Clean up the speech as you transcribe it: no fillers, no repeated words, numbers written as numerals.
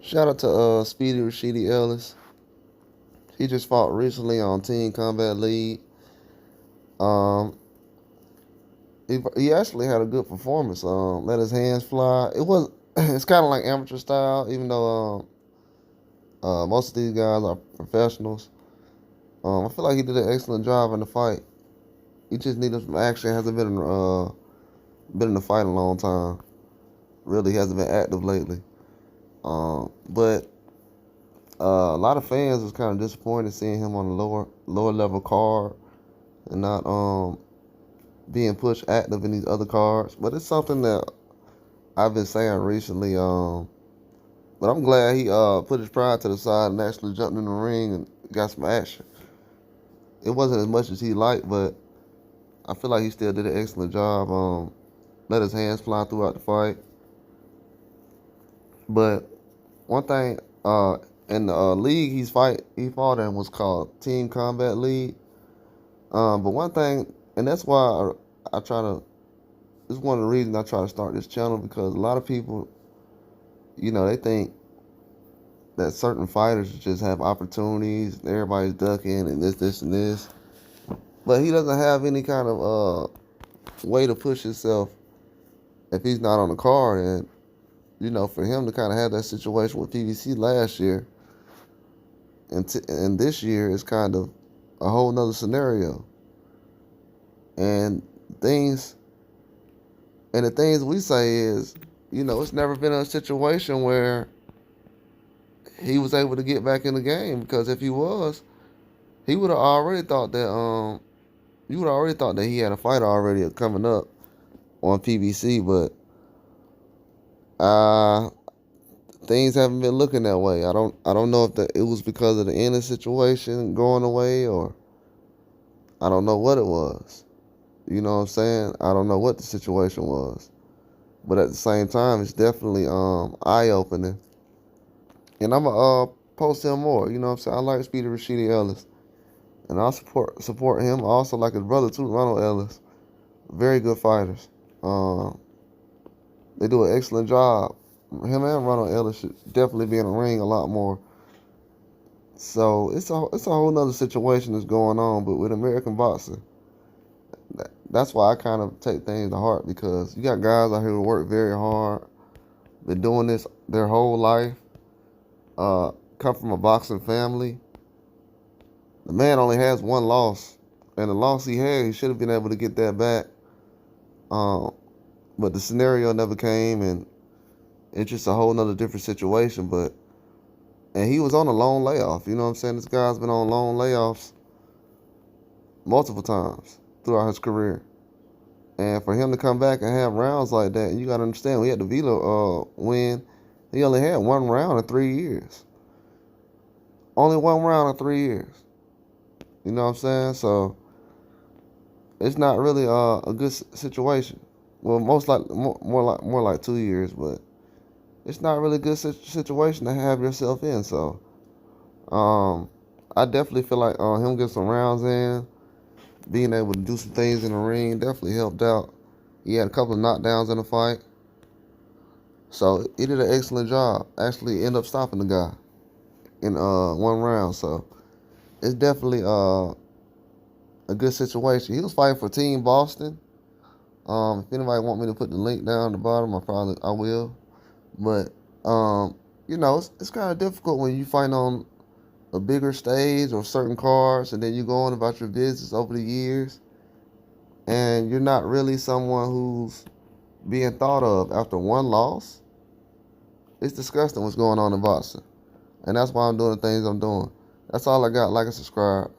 Shout out to Speedy Rashidi Ellis. He just fought recently on Team Combat League. Um, he actually had a good performance. Let his hands fly. It was it's kind of like amateur style, even though most of these guys are professionals. I feel like he did an excellent job in the fight. He just needed some action. Hasn't been in the fight in a long time. Really hasn't been active lately. But a lot of fans was kind of disappointed seeing him on a lower level card and not being pushed active in these other cards. But it's something that I've been saying recently. But I'm glad he put his pride to the side and actually jumped in the ring and got some action. It wasn't as much as he liked, but I feel like he still did an excellent job. Let his hands fly throughout the fight. But one thing, in the league he fought in was called Team Combat League. But one thing, and that's why I try to. It's one of the reasons I try to start this channel because a lot of people, they think that certain fighters just have opportunities, and everybody's ducking and this and this. But he doesn't have any kind of way to push himself if he's not on the card. And for him to kind of have that situation with PBC last year, and this year is kind of a whole nother scenario. And things, and the things we say is, it's never been a situation where he was able to get back in the game, because if he was, he would have already thought that you would have already thought that he had a fight already coming up on PBC, but things haven't been looking that way. I don't know if it was because of the Ellis situation going away, or I don't know what it was. You know what I'm saying? I don't know what the situation was. But at the same time, it's definitely eye-opening. And I'm going to post him more. You know what I'm saying? I like Speedy Rashidi Ellis. And I support him. I also like his brother, too, Ronald Ellis. Very good fighters. They do an excellent job. Him and Ronald Ellis should definitely be in the ring a lot more. So it's a whole nother situation that's going on. But with American boxing, that's why I kind of take things to heart, because you got guys out here who work very hard, been doing this their whole life, come from a boxing family. The man only has one loss, and the loss he had, he should have been able to get that back. But the scenario never came, and it's just a whole nother different situation. And he was on a long layoff. You know what I'm saying? This guy's been on long layoffs multiple times throughout his career. And for him to come back and have rounds like that, you got to understand, we had the Vila win. He only had one round in 3 years. Only one round in 3 years. You know what I'm saying? So it's not really a good situation. Well, most likely more like 2 years, but it's not really a good situation to have yourself in. So I definitely feel like him getting some rounds in, being able to do some things in the ring, definitely helped out. He had a couple of knockdowns in the fight. So he did an excellent job. Actually ended up stopping the guy in one round. So it's definitely a good situation. He was fighting for Team Boston. If anybody want me to put the link down at the bottom, I will. But it's kind of difficult when you fight on a bigger stage or certain cards, and then you go on about your business over the years, and you're not really someone who's being thought of after one loss. It's disgusting what's going on in boxing. And that's why I'm doing the things I'm doing. That's all I got. Like and subscribe.